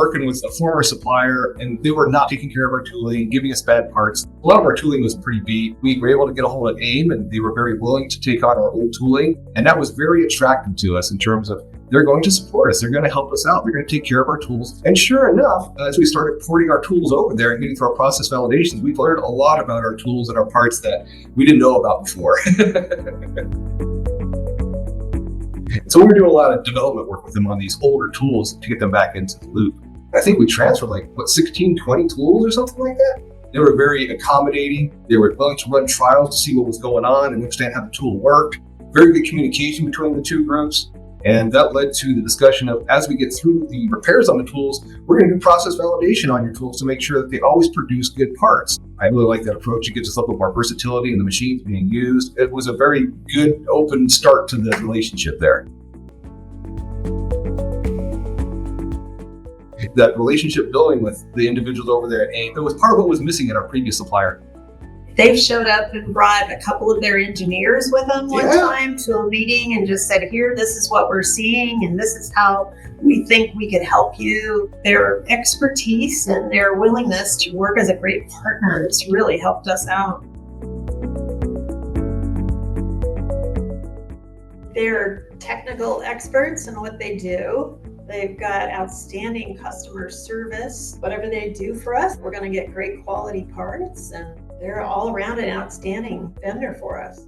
working with a former supplier and they were not taking care of our tooling, giving us bad parts. A lot of our tooling was pretty beat. We were able to get a hold of AIM and they were very willing to take on our old tooling. And that was very attractive to us in terms of they're going to support us. They're going to help us out. They're going to take care of our tools. And sure enough, as we started porting our tools over there and getting through our process validations, we've learned a lot about our tools and our parts that we didn't know about before. So we were doing a lot of development work with them on these older tools to get them back into the loop. I think we transferred 16, 20 tools or something like that. They were very accommodating. They were willing to run trials to see what was going on and understand how the tool worked. Very good communication between the two groups. And that led to the discussion of, as we get through the repairs on the tools, we're going to do process validation on your tools to make sure that they always produce good parts. I really like that approach. It gives us a little more versatility in the machines being used. It was a very good, open start to the relationship there. That relationship building with the individuals over there at AIM, it was part of what was missing at our previous supplier. They've showed up and brought a couple of their engineers with them one time to a meeting and just said, here, this is what we're seeing and this is how we think we could help you. Their expertise and their willingness to work as a great partner has really helped us out. They're technical experts in what they do. They've got outstanding customer service. Whatever they do for us, we're going to get great quality parts, and they're all around an outstanding vendor for us.